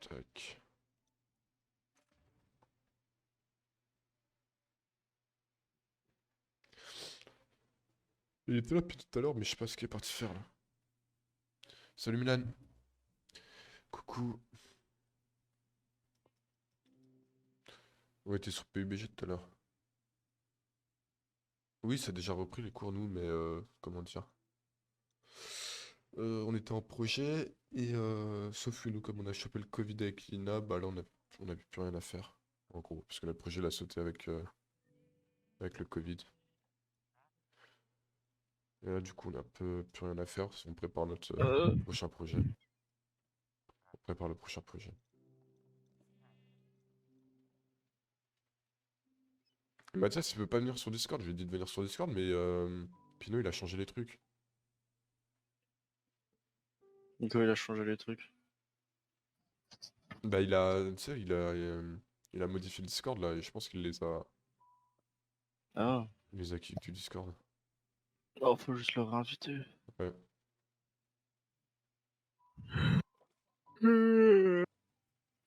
Tac. Il était là depuis tout à l'heure, mais je sais pas ce qu'il est parti faire là. Salut Milan. Coucou. Ouais, t'es sur PUBG tout à l'heure. Oui, ça a déjà repris les cours, nous, mais comment dire? On était en projet, et sauf que nous, comme on a chopé le Covid avec l'INA, bah là, on a plus rien à faire. En gros, parce que le projet l'a sauté avec le Covid. Et là, du coup, on a un peu plus rien à faire. On prépare notre Euh, prochain projet. On prépare le prochain projet. Mathias, il veut pas venir sur Discord. Je lui ai dit de venir sur Discord, mais Pino, il a changé les trucs. Nico, il a changé les trucs. Bah, il a, tu sais, il a modifié le Discord là, et je pense Ah, il les a kick du Discord. oh, faut juste le réinviter. Ouais.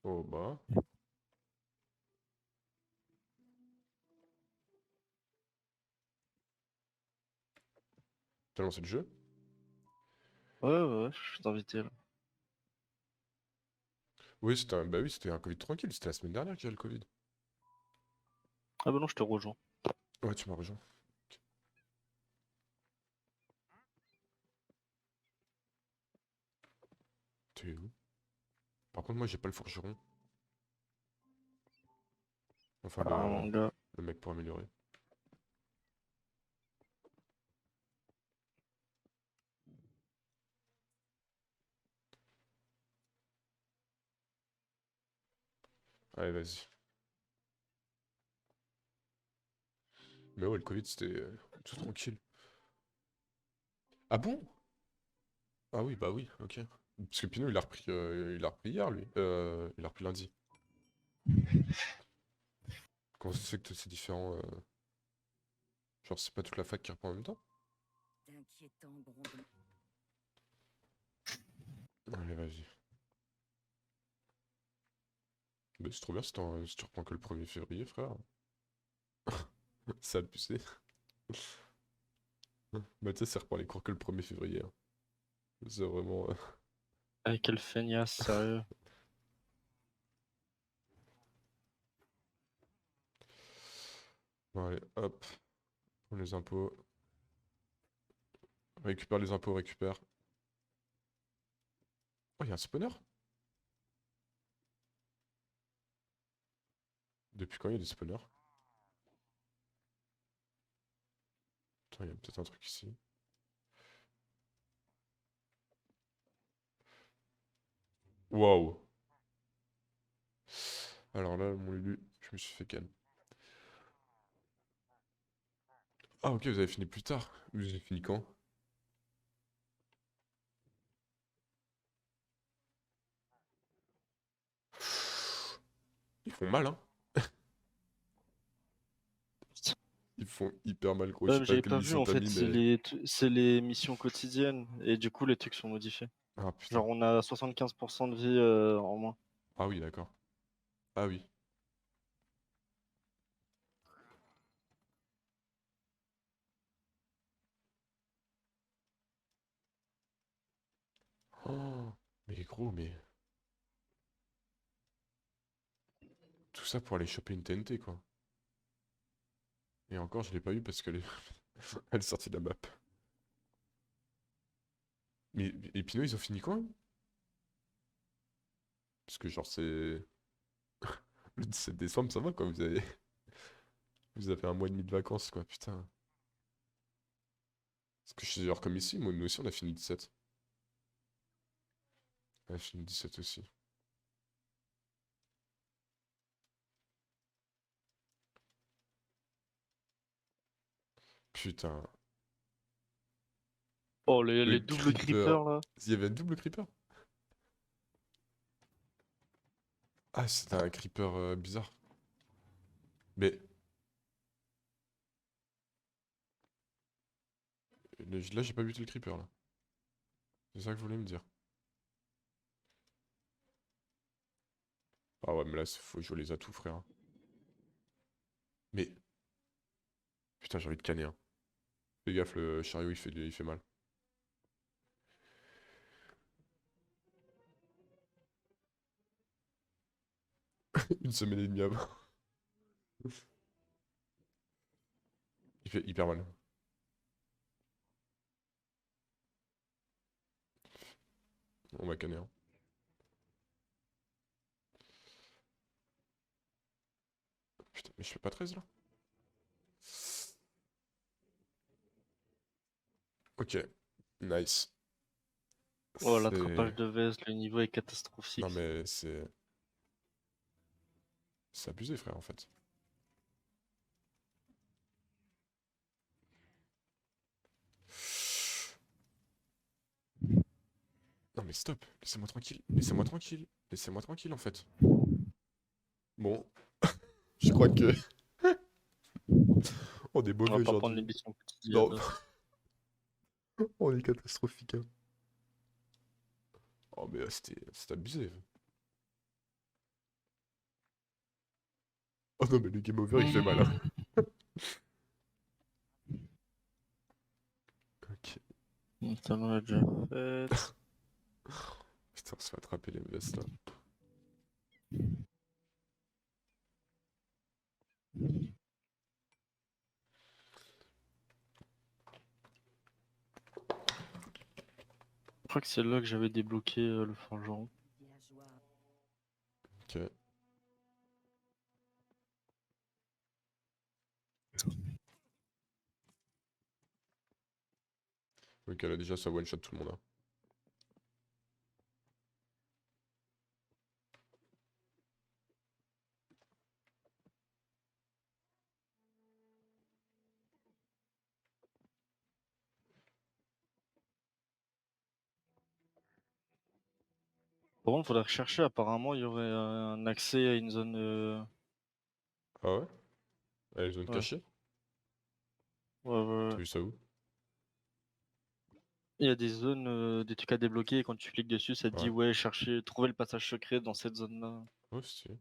Oh bah, t'as lancé le jeu? Ouais, ouais, ouais, je suis invité là. Oui, bah oui, c'était un Covid tranquille. C'était la semaine dernière qu'il y a le Covid. Ah bah non, je te rejoins. Ouais, tu m'as rejoint. T'es où? Par contre, moi, j'ai pas le forgeron. Enfin, Ah mon gars. le mec pour améliorer. Allez, vas-y. Mais ouais, le Covid, c'était tout tranquille. Ah bon? Ah oui, bah oui, ok. Parce que Pino, il a repris hier, lui. Il a repris lundi. Comment ça se fait que c'est différent genre, c'est pas toute la fac qui reprend en même temps? D'inquiétants grondements. Allez, vas-y. Bah, c'est trop bien si tu reprends que le 1er février, frère. C'est abusé. Mathias, il reprend les cours que le 1er février, hein. C'est vraiment. Ah, quel feignasse, sérieux. Bon, allez, hop. Prends les impôts. Récupère les impôts, récupère. Oh, il y a un spawner? Depuis quand il y a des spawners? Attends, il y a peut-être un truc ici. Waouh! Alors là, mon Lulu, je me suis fait calme. Ah, ok, vous avez fini plus tard. Vous avez fini quand? Ils font mal, hein? Ils font hyper mal, gros. Je Ouais, sais mais pas j'avais quelle pas vu mission en t'as fait, mis, mais. c'est les missions quotidiennes. Et du coup, les trucs sont modifiés. Ah, putain. Genre, on a 75% de vie en moins. Ah oui, d'accord. Ah oui. Oh, mais gros, mais. Tout ça pour aller choper une TNT, quoi. Et encore, je l'ai pas eu parce qu'elle est... elle est sortie de la map. Mais et Pinot, ils ont fini quand? Parce que genre, c'est... Le 17 décembre, ça va, quoi. Vous avez un mois et demi de vacances, quoi, putain. Parce que je suis genre comme ici, moi, nous aussi, on a fini le 17. On a fini le 17 aussi. Putain. Oh, Le les doubles creeper. creepers là. Il y avait un double creeper? Ah, c'était un creeper bizarre. Mais là, j'ai pas buté le creeper, là. C'est ça que je voulais me dire. Ah ouais, mais là, faut jouer les atouts, frère. Mais... Putain, j'ai envie de canner, hein. Fais gaffe, le chariot, il fait mal. Une semaine et demie avant. Il fait hyper mal. On va canner, hein. Putain, mais je fais pas 13 là? Ok, nice. Oh, C'est... l'attrapage de veste, le niveau est Non catastrophique. mais c'est... C'est abusé, frère, en fait. Non mais stop, laissez-moi tranquille, laissez-moi tranquille, laissez-moi tranquille, en fait. Bon, je crois que... On est On va mauvais pas prendre aujourd'hui. l'émission Non, quotidienne. on est catastrophique, hein. Oh mais c'était abusé. Oh non mais le game over, il fait mal, hein. Ok. Ça on l'a déjà fait. Putain, on se fait attraper les vestes, là. Je crois que c'est là que j'avais débloqué le forgeron. villageois. Ok. Ok, là déjà, ça one-shot tout le monde, hein. Par contre, faudrait rechercher. Apparemment, il y aurait un accès à une zone. Ah ouais? Allez, zone Ouais. cachée? Ouais, ouais, T'as ouais. vu ça où? Il y a des zones, des trucs à débloquer. Et quand tu cliques dessus, ça te dit Ouais. ouais, chercher, trouver le passage secret dans cette zone-là. Oh, stylé.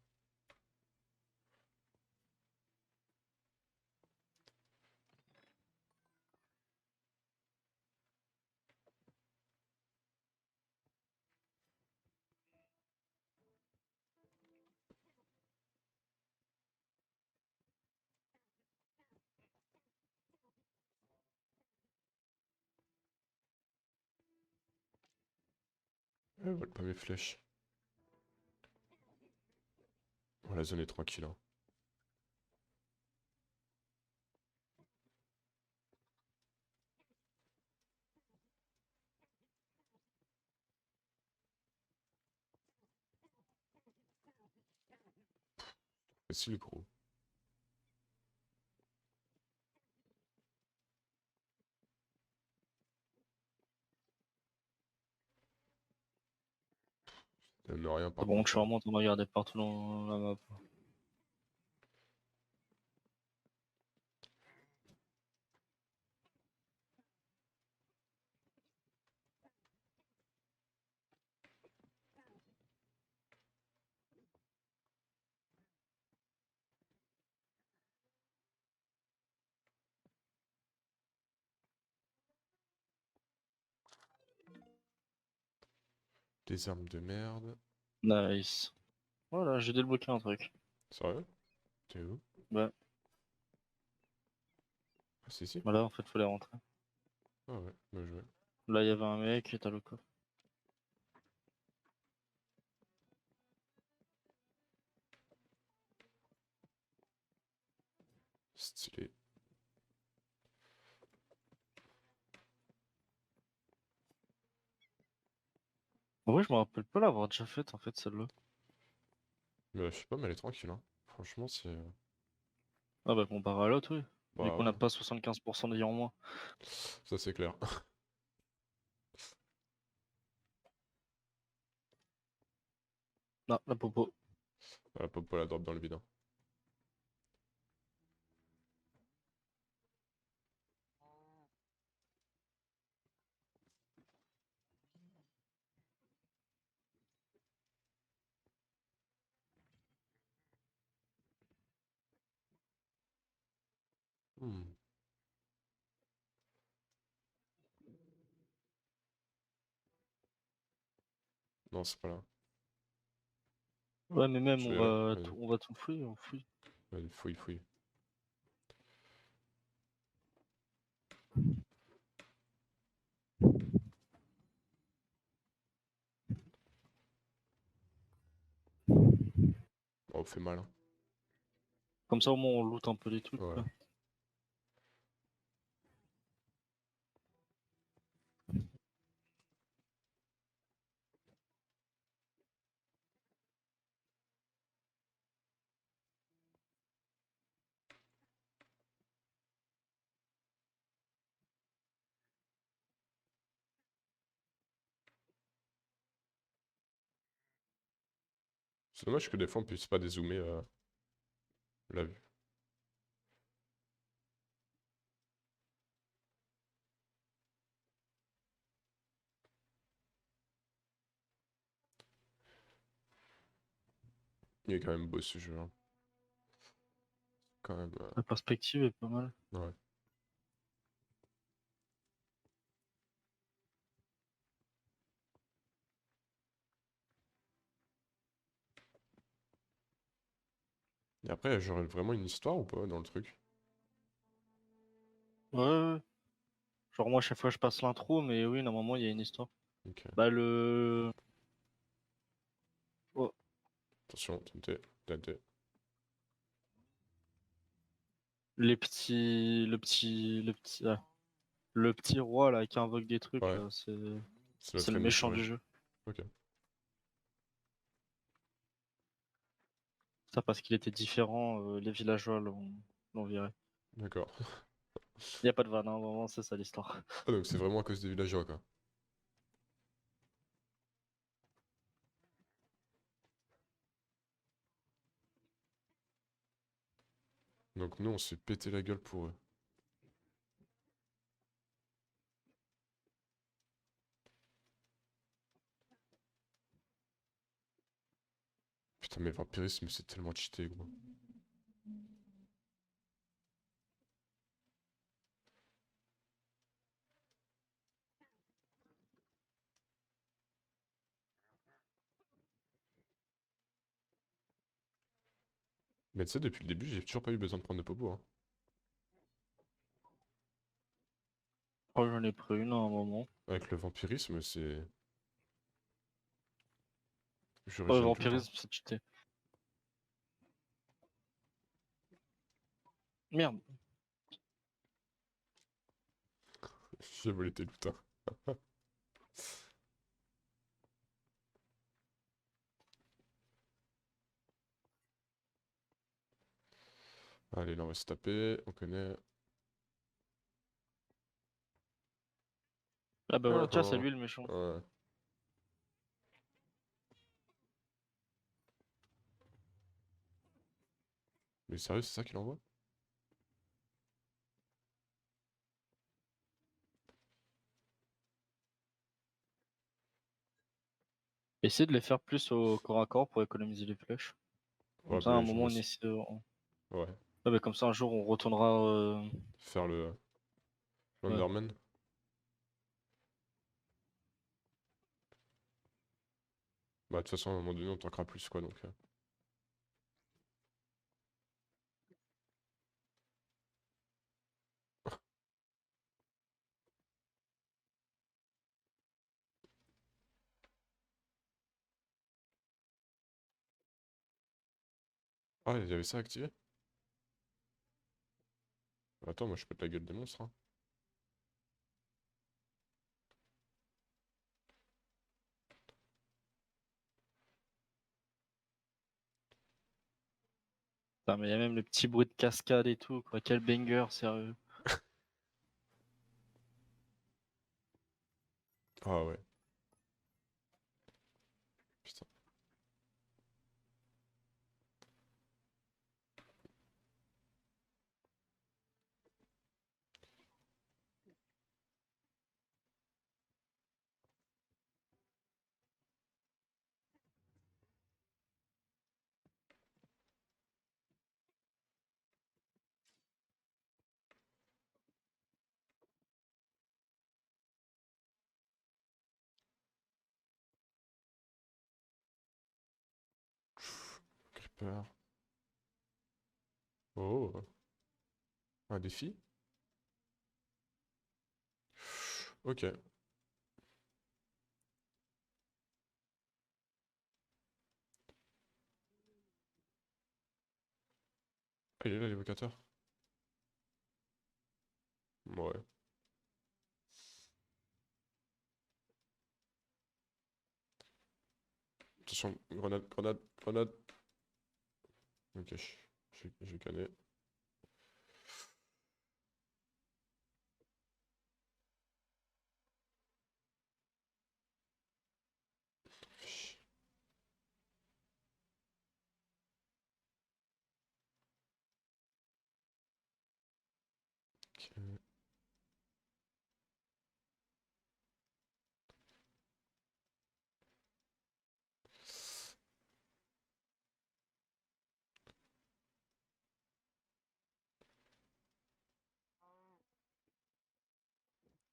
Ah, vole pas mes flèches. Oh, la zone est tranquille, hein. Facile, gros. Donne rien C'est par bon, je contre, suis hein. vraiment en train de regarder partout dans la map. Des armes de merde. Nice. Voilà, j'ai débloqué un truc. Sérieux? T'es où? Bah, Ah, c'est ici? voilà, en fait, fallait rentrer. Ah ouais, bien joué. Là, il y avait un mec et t'as le coffre. Stylé. En vrai, je me rappelle pas l'avoir déjà faite, en fait, celle-là. Mais je sais pas, mais elle est tranquille, hein. Franchement, c'est... Ah bah, comparé à l'autre, oui. Vu Bah qu'on ouais, n'a pas 75% de vie en moins. ça c'est clair. Ah, la popo. La pop la drop dans le vide, hein. Hmm. Non, c'est pas là. Ouais, mais même Je vais là. on va tout fouiller, on fouille. Vas-y, fouille, fouille. Oh, on fait mal, hein. Comme ça au moins on loot un peu les trucs, Ouais. quoi. C'est dommage que des fois on puisse pas dézoomer la vue. Il est quand même beau ce jeu, hein. Quand même. La perspective est pas mal. Ouais. Et après, j'aurais vraiment une histoire ou pas dans le truc? Ouais, ouais, ouais. Genre moi, à chaque fois, je passe l'intro, mais oui, normalement, il y a une histoire. Ok. Bah le... Oh, Attention, TNT, TNT. les petits... Le petit roi, là, qui invoque des trucs, Ouais, là, c'est c'est notre le ennemi méchant du juré. jeu. Ok. Ça, parce qu'il était différent, les villageois l'ont viré. D'accord. Y a pas de vanne, hein, vraiment, c'est ça l'histoire. Ah, donc c'est vraiment à cause des villageois, quoi. Donc nous, on s'est pété la gueule pour eux. Putain, mais vampirisme, c'est tellement cheaté, gros. Mais tu sais, depuis le début, j'ai toujours pas eu besoin de prendre de popo, hein. Oh, j'en ai pris une à un moment. Avec le vampirisme, c'est... Je Oh, le régène tout le temps. vampirisme, c'est cheaté. Merde. J'ai volé tes lutins. Allez, là, on va se taper. On connaît. Ah bah voilà, Ah, tiens, c'est ah. lui le méchant. Ouais. Mais sérieux, c'est ça qu'il envoie? Essaye de les faire plus au corps à corps pour économiser les flèches. Comme Ouais, ça, à un bah, je moment, vois on ça. essaie de... Ouais. Ouais, bah, comme ça, un jour, on retournera... Faire le... Ouais. l'Underman. Bah, de toute façon, à un moment donné, on tankera plus, quoi, donc... Ah, il y avait ça activé? Attends, moi, je pète la gueule des monstres, hein. Putain, mais il y a même le petit bruit de cascade et tout, quoi. Quel banger, sérieux. Ah ouais. Putain. peur. Oh, un défi? Ok. Ah, il est là, l'évocateur. Ouais. Attention, grenade, grenade, grenade. Ok, j'ai canné. Ok.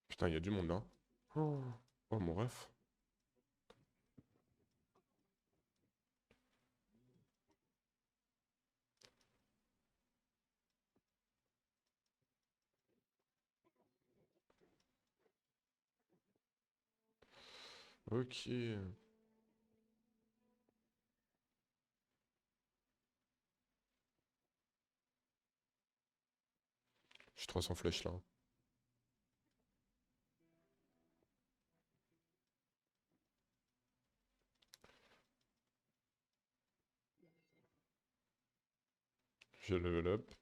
Putain, il y a du monde là. Oh, oh, mon ref. Ok. J'ai 300 flèches là. J'ai level up.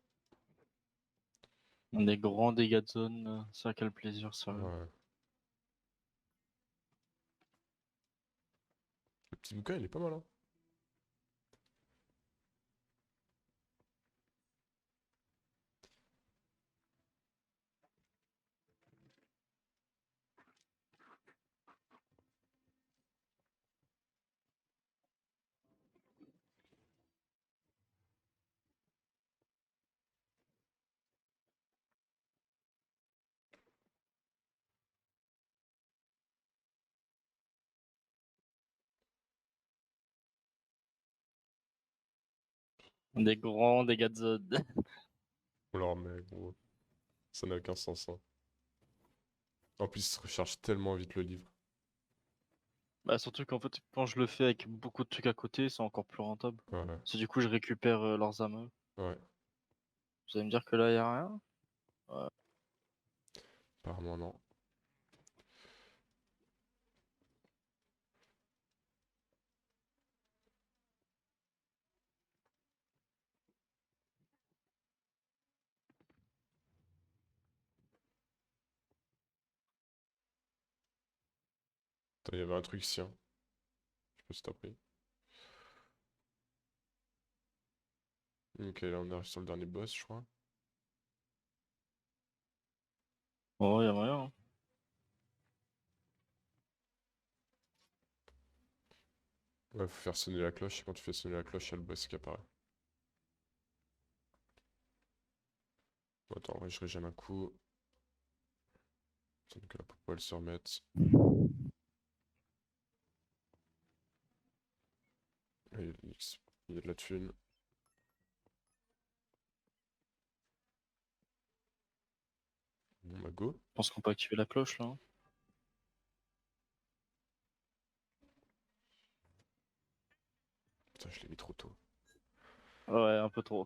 Des grands dégâts de zone, ça quel plaisir ça. Ouais. Le petit bouquin, il est pas mal, hein. Des grands dégâts de zone. Alors, mais gros, ça n'a aucun sens, hein. En plus, il se recharge tellement vite le livre. Bah surtout qu'en fait quand je le fais avec beaucoup de trucs à côté, c'est encore plus rentable. Ouais, C'est du coup je récupère leurs âmes. ouais. Vous allez me dire que là y a rien? Ouais. Apparemment, non. Attends, il y avait un truc ici, hein. Je peux stopper. Ok, là, on arrive sur le dernier boss, je crois. Oh y a moyen. Hein. Ouais, faut faire sonner la cloche, et quand tu fais sonner la cloche, il y a le boss qui apparaît. Bon, attends, ouais, je régène un coup. Attends que la popo elle se remette. Et il y a de la thune. Bon, bah go. Je pense qu'on peut activer la cloche là. Hein. Putain, je l'ai mis trop tôt. Ouais, un peu trop. En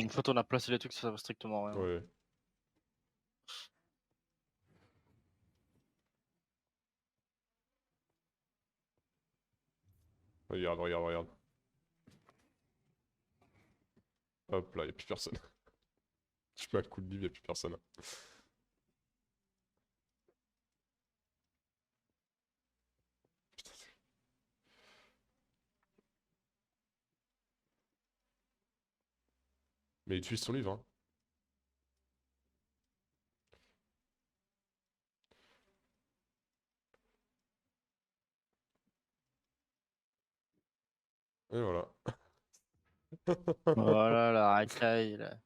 fait on a placé les trucs, ça servent strictement à rien. Ouais. Regarde, regarde, regarde. Hop là, il a plus personne. Je mets un coup de livre, il a plus personne. Putain, mais il utilise son livre, hein. Et voilà. Voilà la racaille là.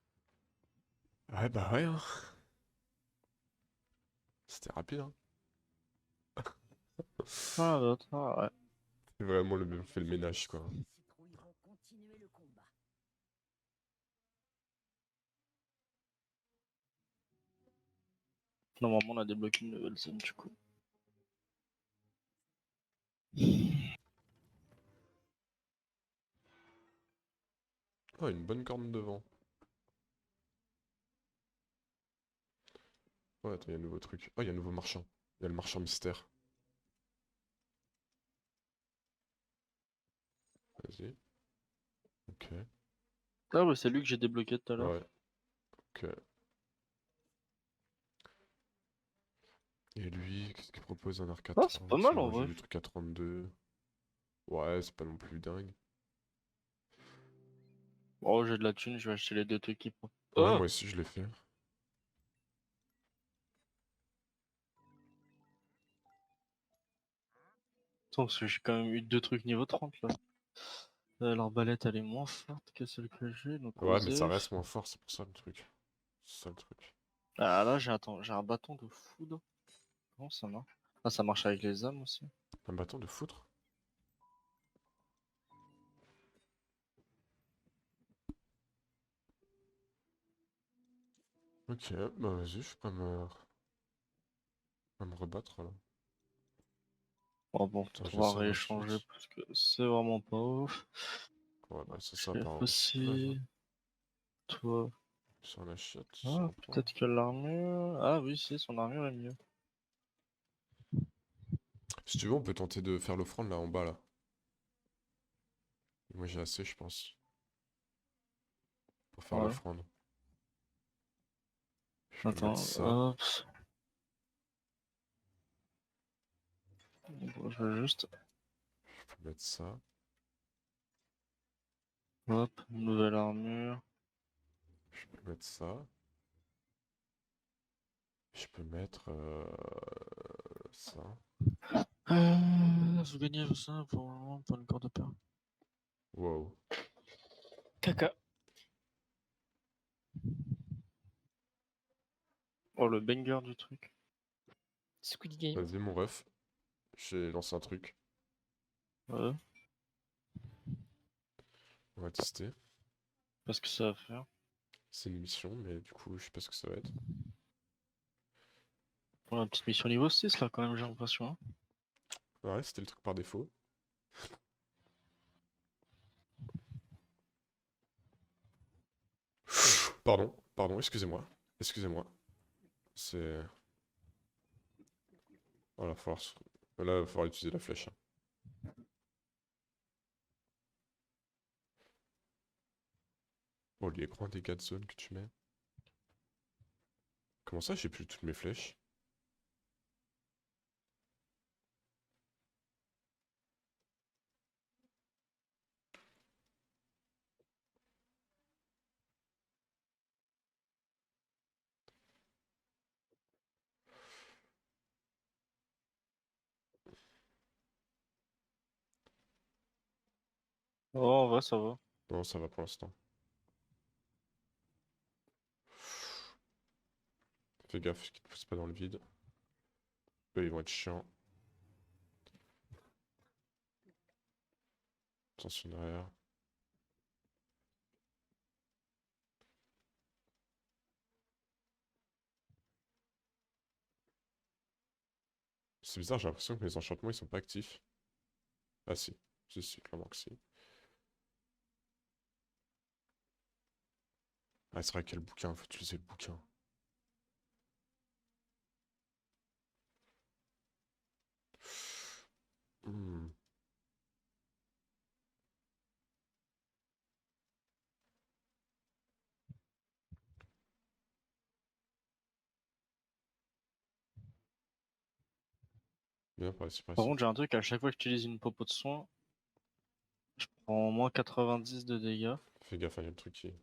Ouais, bah ouais, hein. C'était rapide, hein. Ah, l'autre, ah, ouais. C'est vraiment le fait le ménage, quoi. Les citrouilles vont continuer le combat. Normalement, on a débloqué une nouvelle zone, du coup. Oh, une bonne corne devant. Ouais, attends, il y a un nouveau truc. Oh, il y a un nouveau marchand. Il y a le marchand mystère. Vas-y. Ok. Ah, bah, c'est lui que j'ai débloqué tout à l'heure. Ouais. Ok. Et lui, qu'est-ce qu'il propose un arc à Ah, c'est pas 30? mal en Moi, j'ai vrai. du truc à 32. Ouais, c'est pas non plus dingue. Oh, j'ai de la thune, je vais acheter les deux trucs qui. Ouais, Oh! moi aussi, je l'ai fait. Attends, parce que j'ai quand même eu deux trucs niveau 30 là. L'arbalète elle est moins forte que celle que j'ai, donc Ouais, mais ça Osef. reste moins fort, c'est pour ça le truc. C'est ça le truc. Ah là, j'ai un bâton de foudre. Comment ça marche? Ah, ça marche avec les âmes aussi. Un bâton de foutre? Ok, bah vas-y, je peux me rebattre là. Oh bon, Attends, on j'ai va ça rééchanger ensuite. parce que c'est vraiment pas ouf. Ouais, bah c'est ça, Chef par esclave, hein. aussi. Toi. Si on achète, ça Ah, dépend. peut-être que l'armure. Ah oui, si, son armure est mieux. Si tu veux, on peut tenter de faire l'offrande là en bas là. Moi j'ai assez, je pense, pour faire Ouais. l'offrande. Je peux mettre Attends, ça. hop. Bon, je vais juste. Je peux mettre ça. Hop, nouvelle armure. Je peux mettre ça. Je peux mettre ça. Vous gagnez ça pour une corde de pain. Wow. Caca. Oh, le banger du truc. Squid Game. Vas-y mon ref. J'ai lancé un truc. Ouais, On va tester. parce que ça va faire. C'est une mission, mais du coup, je sais pas ce que ça va être. Pour la petite mission niveau 6 là, quand même, j'ai l'impression, hein. Ouais, c'était le truc par défaut. Pardon, pardon, excusez-moi. Excusez-moi. C'est... Voilà, là, il va falloir utiliser la flèche, hein. Oh, les grands dégâts de zone que tu mets. Comment ça, j'ai plus toutes mes flèches? Oh, en vrai, ça va. Non, ça va pour l'instant. Fais gaffe qu'ils te poussent pas dans le vide. Eux, ils vont être chiants. Attention derrière. C'est bizarre, j'ai l'impression que mes enchantements, ils sont pas actifs. Ah si. Si, clairement que si. Ah, c'est vrai qu'il y a le bouquin, faut utiliser le bouquin. Hmm. Bien, par ici, par Par ici. contre, j'ai un truc, à chaque fois que j'utilise une popo de soin, je prends au moins 90 de dégâts. Fais gaffe, il y a le truc qui...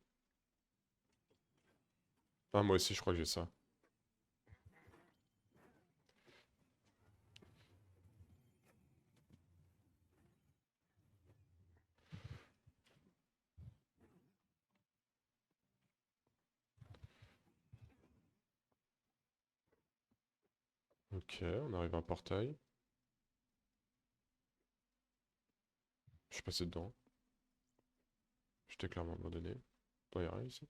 Ah, moi aussi, je crois que j'ai ça. Ok, on arrive à un portail. suis passé dedans. Je t'ai clairement abandonné. Y'a rien ici?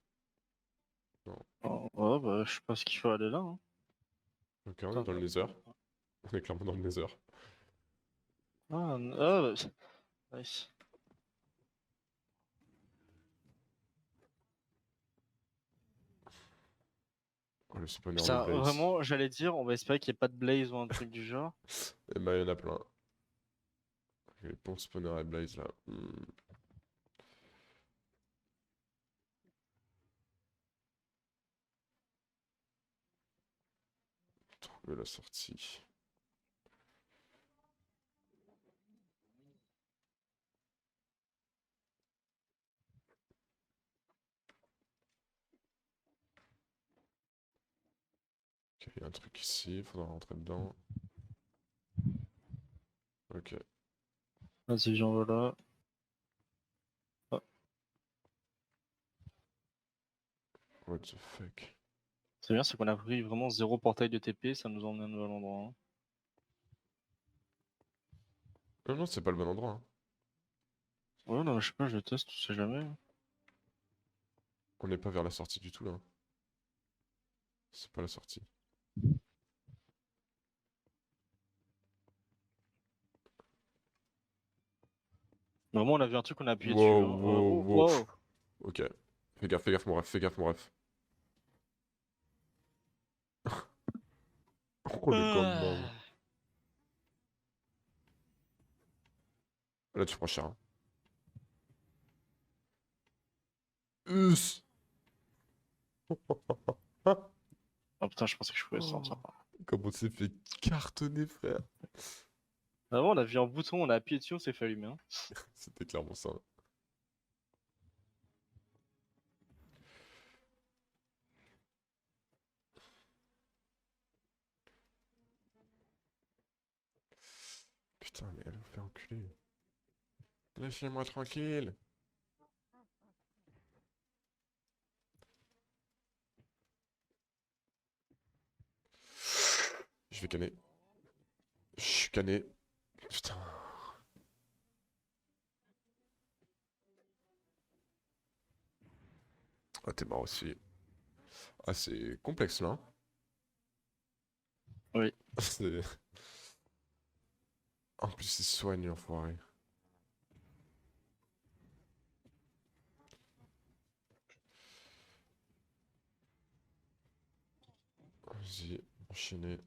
Non. Oh, ouais, bah, je sais pas ce qu'il faut aller là. Hein. Ok, on est Attends, dans le Nether. On est clairement dans le Nether. bah, nice. Oh, le spawner de Putain, Blaze. vraiment, j'allais dire, on va espérer qu'il n'y ait pas de blaze ou un truc du genre. Et bah, y'en a plein. Les bons spawners à Blaze là. Trouver la sortie. Ok, il y a un truc ici, il faudra rentrer dedans. Ok. Vas-y, viens, voilà. Ah, What the fuck. c'est bien, c'est qu'on a pris vraiment zéro portail de TP, ça nous emmène à un nouvel endroit. Hein. Non, non, c'est pas le bon endroit. Hein. Ouais, non, je sais pas, je teste, on sait jamais. Hein. On n'est pas vers la sortie du tout là. C'est pas la sortie. Vraiment, on a vu un truc, on a appuyé dessus. Wow, Hein. wow, Oh, wow. wow. Ok. Fais gaffe, mon ref, fais gaffe, mon ref. Oh, le gangbang. Ah. Là, tu prends cher. Hein. Us. Oh putain, je pensais que je pouvais sortir. Comme on s'est fait cartonner, frère. Vraiment, on a vu un bouton, on a appuyé dessus, on s'est fait allumer. Hein. C'était clairement ça. Putain, mais elle me fait enculer. Laissez-moi tranquille. Je vais canner. Je suis canné. Putain. Ah, t'es mort aussi. Ah, c'est complexe là. Hein. Oui. C'est- En plus, il se soigne, enfoiré. Vas-y, enchaîner.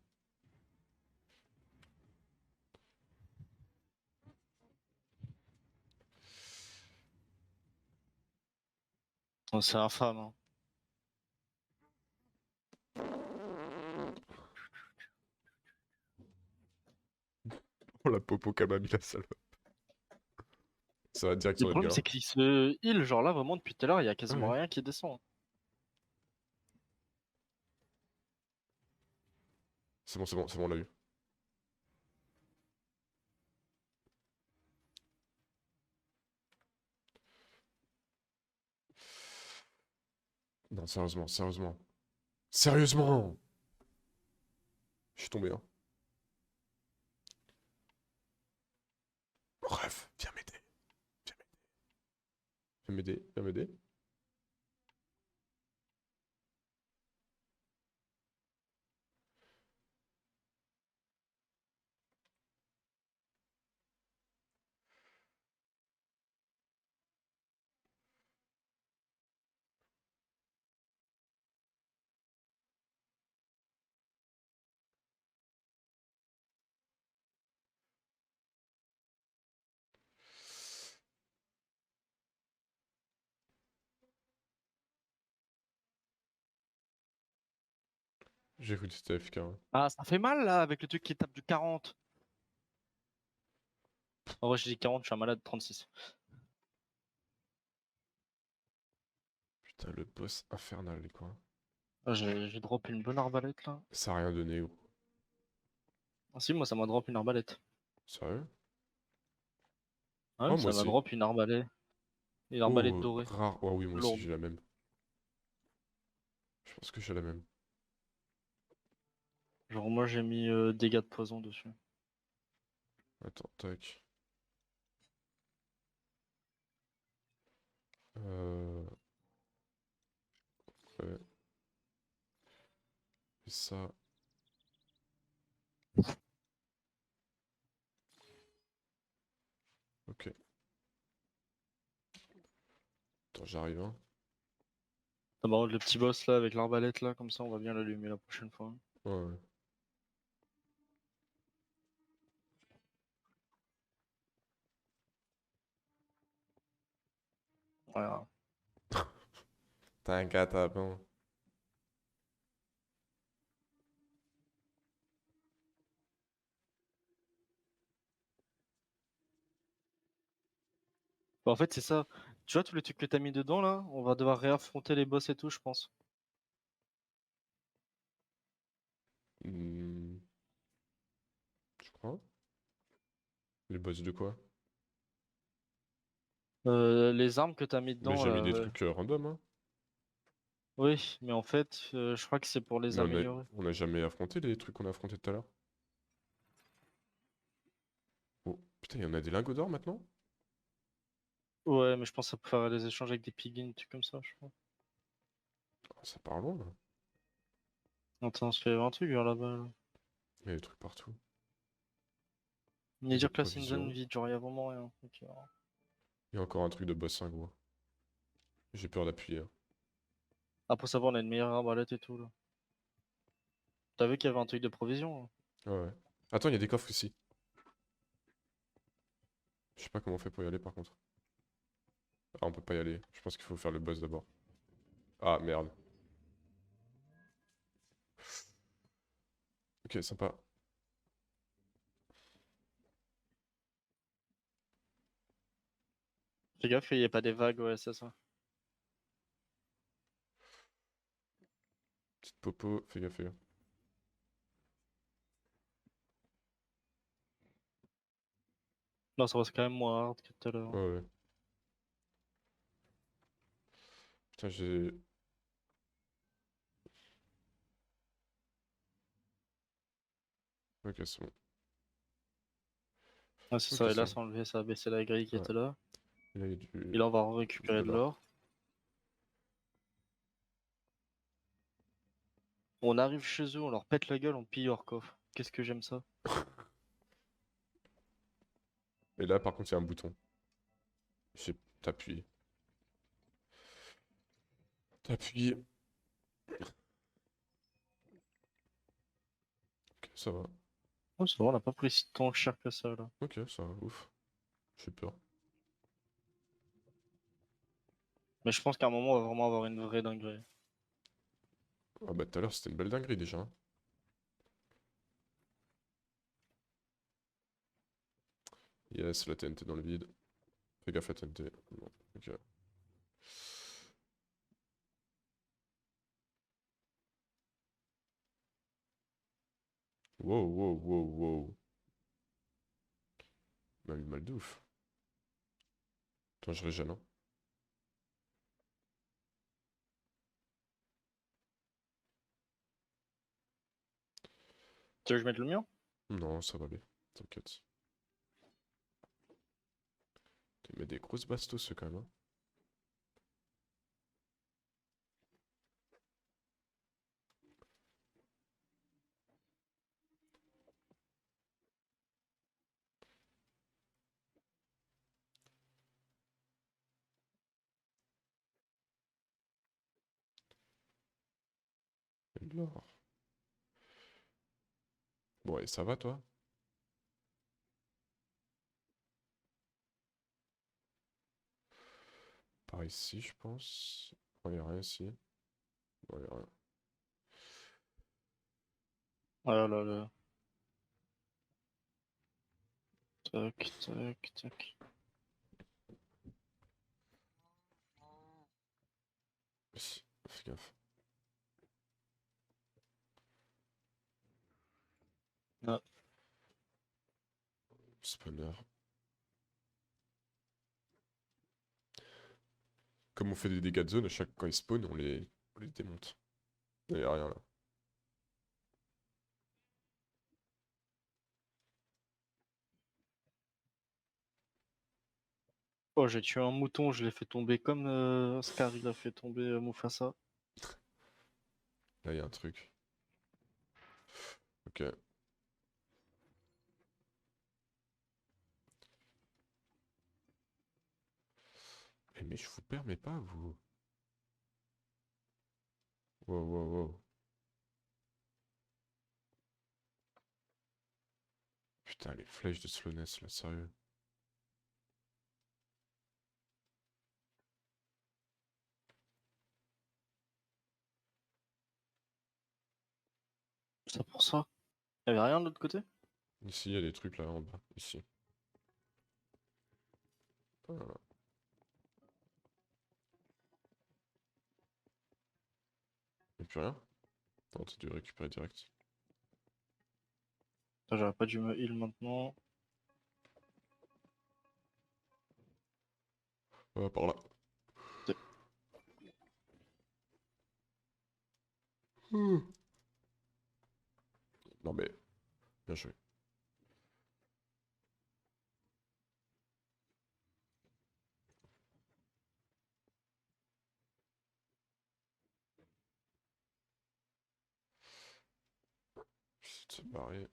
Oh, c'est infâme. Hein. Oh la popo qu'elle m'a mis la salope. Ça va direct Le sur les problème, gars. c'est qu'il se heal, genre là, vraiment, depuis tout à l'heure, il y a Ah quasiment ouais. rien qui descend. C'est bon, on l'a eu. Non, sérieusement, sérieusement. Sérieusement! Je suis tombé, hein. Bref, viens m'aider. Viens m'aider. Viens m'aider, viens m'aider. J'ai cru que c'était AFK. Hein. Ah, ça fait mal là, avec le truc qui tape du 40. En vrai, j'ai dit 40, je suis un malade, 36. Putain, le boss infernal, quoi. Ah, j'ai drop une bonne arbalète là. Ça a rien donné, gros. Ah si, moi ça m'a drop une arbalète. Sérieux? Ah, Oh, ouais, moi ça m'a aussi. drop une arbalète. Une arbalète Oh, dorée. rare. Oh oui, moi aussi, Lourde. j'ai la même. Je pense que j'ai la même. Genre moi j'ai mis dégâts de poison dessus. Attends, tac. Euh... Ouais. Et ça. Ok. Attends, j'arrive, hein. Ah bah, le petit boss là avec l'arbalète là, comme ça on va bien l'allumer la prochaine fois. Ouais, ouais. Voilà. T'as un catapon. Bah, en fait c'est ça. Tu vois tous les trucs que t'as mis dedans là, on va devoir réaffronter les boss et tout je pense. Hmm, tu crois? Les boss de quoi? Les armes que t'as mis Mais dedans j'ai là, mis des trucs random, hein. oui, mais en fait je crois que c'est pour les Mais améliorer. on a jamais affronté les trucs qu'on a affrontés tout à l'heure. Oh, putain, il y en a des lingots d'or maintenant? Ouais, mais je pense que ça peut faire des échanges avec des piglins, des trucs comme ça, je crois. Oh, ça part loin, là. Attends, parce qu'il y avait un truc vers là-bas. Là. Il y a des trucs partout. Il y a Des dire que là c'est une zone provisions. vide, genre il y a vraiment rien. Ok. Il y a encore un truc de boss 5 gros. J'ai peur d'appuyer, hein. Après savoir, on a une meilleure arbalète et tout là. T'as vu qu'il y avait un truc de provision là. Ouais, ouais. Attends, il y a des coffres ici. Je sais pas comment on fait pour y aller par contre. Ah, on peut pas y aller. Je pense qu'il faut faire le boss d'abord. Ah, merde. Ok, sympa. Fais gaffe qu'il n'y ait pas des vagues, ouais, c'est ça. Petite popo, fais gaffe, fais gaffe. Non, ça reste quand même moins hard que tout à l'heure. Ouais, ouais. Putain, j'ai... Ok, c'est bon. Ah, c'est Ok, ça, et c'est là, bon. ça a enlevé, ça a baissé la grille qui Ouais. était là. Et là, il y a du... Et là, on va de récupérer de l'or. l'or. On arrive chez eux, on leur pète la gueule, on pille leur coffre. Qu'est-ce que j'aime ça. Et là, par contre, il y a un bouton. J'ai... T'appuies. T'appuies. Ok, ça va. Oh, c'est vrai, on n'a pas pris si tant cher que ça là. Ok, ça va. Ouf. J'ai peur. Mais je pense qu'à un moment, on va vraiment avoir une vraie dinguerie. Ah bah tout à l'heure, c'était une belle dinguerie déjà, hein. Yes, la TNT dans le vide. Fais gaffe la TNT. Bon, ok. Wow, wow, wow, wow. Il m'a mis mal de ouf. Attends, je régène, hein. Tu veux que je mette le mien? Non, ça va aller. T'inquiète. Il met des grosses bastos, ce quand même, hein. Et de l'or. Bon, et ça va, toi? Par ici, je pense. Oh, y a rien ici. Bon, y a rien. Ah là là. Tac, tac, tac. Fais gaffe. Ah. Spawner. Comme on fait des dégâts de zone, à chaque quand ils spawnent, on les démonte. Y a rien là. Oh, j'ai tué un mouton, je l'ai fait tomber comme Scar il a fait tomber Mufasa. Là, il y a un truc. Ok. Mais je vous permets pas, vous. Wow, wow, wow. Putain, les flèches de slowness, là, sérieux. Ça pour ça. Y'avait rien de l'autre côté? Ici, il y a des trucs là en bas. Ici. Voilà. Y'a plus rien? Non, t'as dû récupérer direct. Putain, j'aurais pas dû me heal maintenant. Par là. C'est- Non mais, bien joué. J'essaie de se barrer.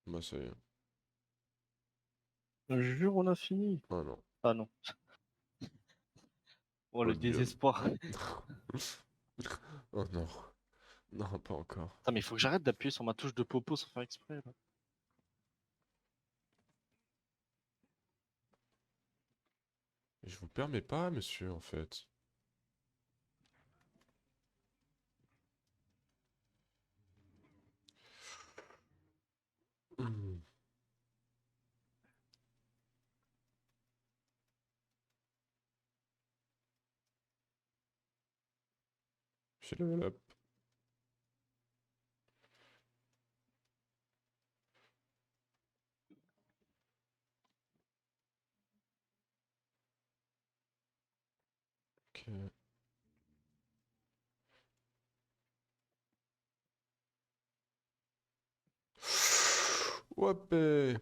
Bah ça y est. Je jure, on a fini. Ah non. Ah non. Oh, le Podium. désespoir. Oh non. Non, pas encore. Putain, mais il faut que j'arrête d'appuyer sur ma touche de popo sans faire exprès, là. Je vous permets pas, monsieur, en fait. Hmm. J'ai level up. Ok. Ouais.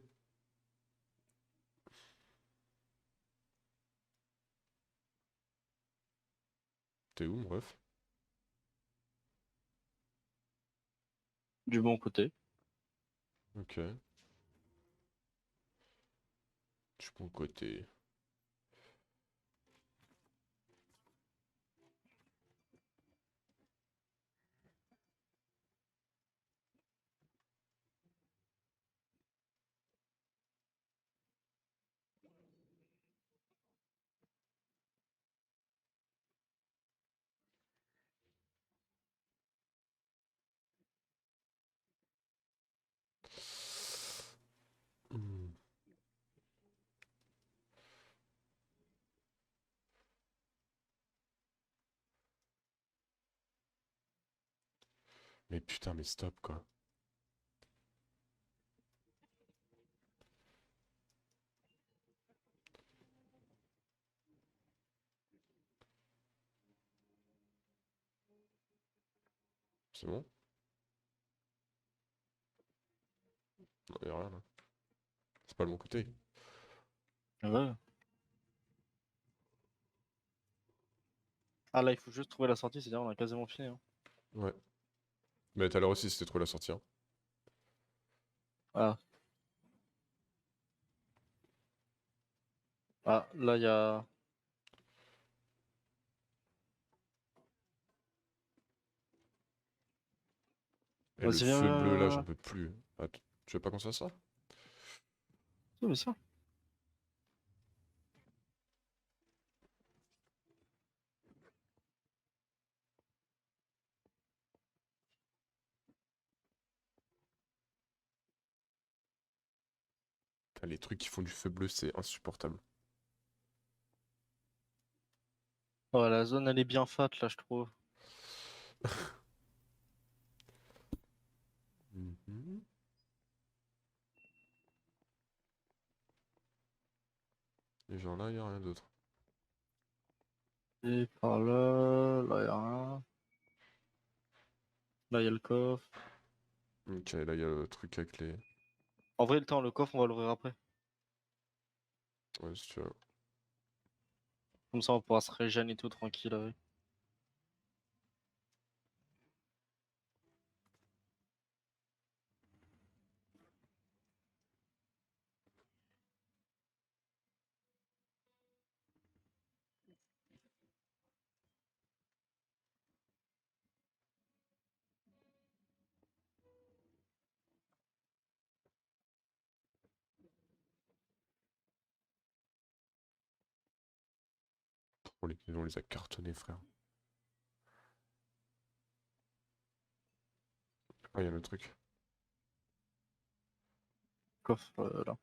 T'es où, mon ref? Du bon côté. Ok. Du bon côté. Hmm. Mais putain, mais stop, quoi. C'est bon? Non, y'a rien, là. C'est pas de mon côté. Ouais. Ah là, il faut juste trouver la sortie, c'est-à-dire on a quasiment fini, hein. Ouais. Mais tout à l'heure aussi, c'était trop la sortie, hein. Ah. Ah, là, il y a... Et le Vas-y, viens, feu viens, bleu, là, viens, j'en viens. peux plus. Attends, tu veux pas qu'on fasse ça? Oui, bien sûr. Putain, les trucs qui font du feu bleu, c'est insupportable. Oh, la zone, elle est bien fat, là, je trouve. Mhm. Et genre là, y'a rien d'autre. Et par là, là, il y a rien. Là, il y a le coffre. Ok, là il y a le truc avec les... En vrai, le temps, le coffre, on va l'ouvrir après. Ouais, si tu veux. Comme ça, on pourra se régénérer et tout tranquille avec. On les a cartonnés, frère. Ah, il y a le truc. Coffre, là.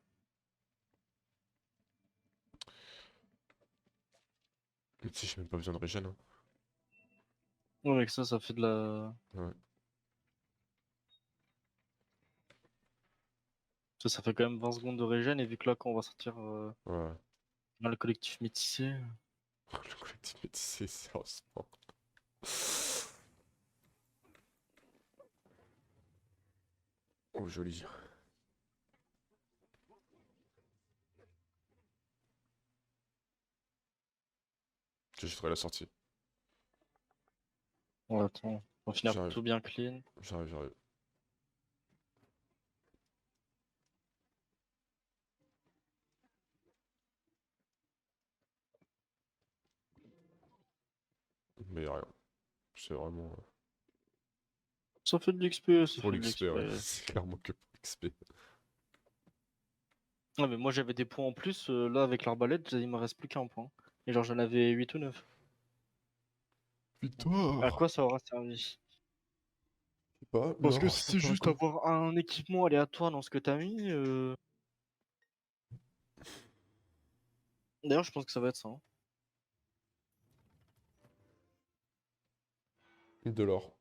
Mais tu sais, j'ai même pas besoin de régène. Hein. Ouais, avec ça fait de la... Ouais. Ça fait quand même 20 secondes de régène, et vu que là, quand on va sortir Ouais. le collectif métissé... Le collectif métissé, sérieusement. Oh, joli. Je ferai la sortie. Ouais, attends, on va finir J'arrive, tout bien clean. j'arrive. Mais y a rien. C'est vraiment... Ça fait de l'XP, ça Pour fait de l'XP, ouais. l'XP. C'est clairement que pour l'XP. Ouais, mais moi j'avais des points en plus, là avec l'arbalète, il me reste plus qu'un point. Et genre j'en avais 8 ou 9. À Victoire! quoi ça aura servi? Je sais pas, Parce que l'or, si ça c'est sert à juste quoi? avoir un équipement aléatoire dans ce que t'as mis... D'ailleurs je pense que ça va être ça. Hein. De l'or.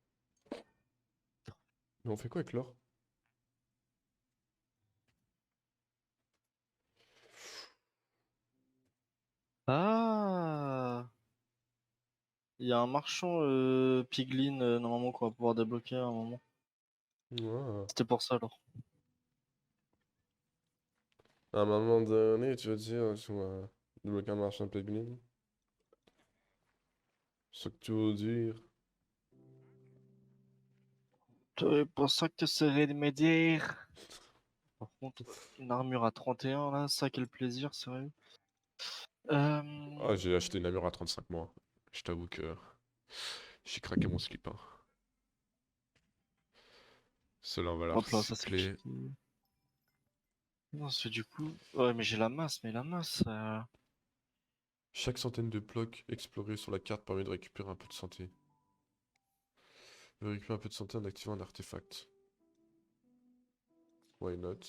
Mais on fait quoi avec l'or? Ah, il y a un marchand piglin normalement qu'on va pouvoir débloquer à un moment. Ouais. C'était pour ça alors. À un moment donné, tu veux dire, tu vois, débloquer un marchand de Péglin? C'est ce que tu veux dire? C'est pour ça que ça serait de me dire. Par contre, une armure à 31 là, ça quel plaisir, sérieux. Ah, j'ai acheté une armure à 35 mois. Je t'avoue que j'ai craqué mon slip. Hein. Cela on va la Hop là, ça c'est recycler. qui? Non, c'est du coup. Ouais, mais j'ai la masse, mais la masse. Chaque centaine de blocs explorés sur la carte permet de récupérer un peu de santé. Récupérer un peu de santé en activant un artefact. Why not?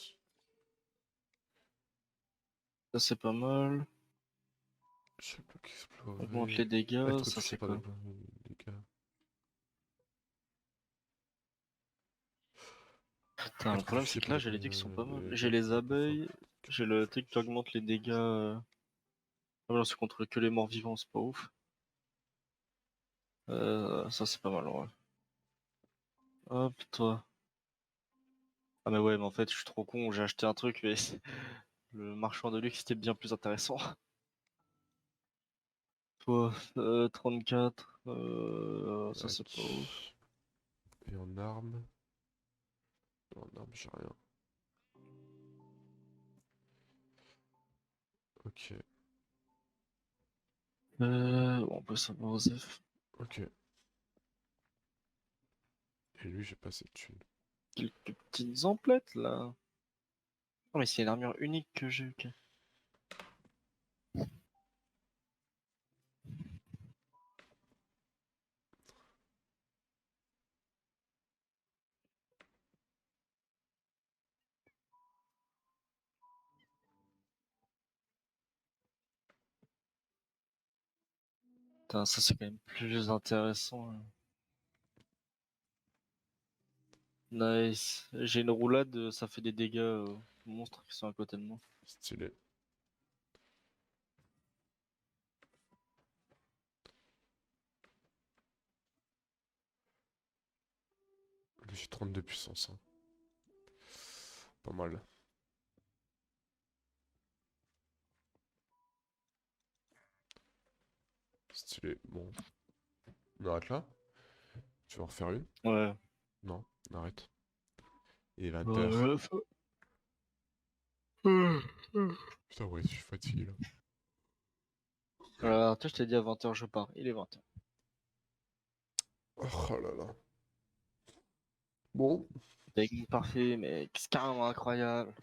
Ça c'est pas mal. Chaque bloc Augmente exploré. les dégâts, Être ça touché c'est par des quoi? dégâts. Putain, le Être problème c'est touché que par là des j'ai les trucs qui sont pas mal. J'ai dégâts les causés parfois. abeilles, j'ai le truc qui augmente les dégâts. Ah, non, c'est contre que les morts vivants, c'est pas ouf. Ça c'est pas mal, ouais. Hop, toi. Ah, mais ouais, mais en fait, je suis trop con, j'ai acheté un truc, mais le marchand de luxe était bien plus intéressant. Toi, 34, ça c'est pas ouf. Tac. Et en armes. En armes, j'ai rien. Ok. Bon, on peut savoir Osef. Ok. Et lui, j'ai pas cette thune. Quelques petites emplettes là. Oh, mais c'est une armure unique que j'ai, ok. Putain, ça c'est quand même plus intéressant. Hein. Nice. J'ai une roulade, ça fait des dégâts aux monstres qui sont à côté de moi. Stylé. Lui, j'ai 32 puissance. Hein. Pas mal. Stylé. Bon. On arrête là? Tu vas en refaire une? Ouais. Non, on arrête. Il est Bah, 20h. la fin. Putain, ouais, je suis fatigué là. Alors, toi, je t'ai dit à 20h, je pars. Il est 20h. Oh là là. Bon. Timing parfait, mec. C'est carrément incroyable.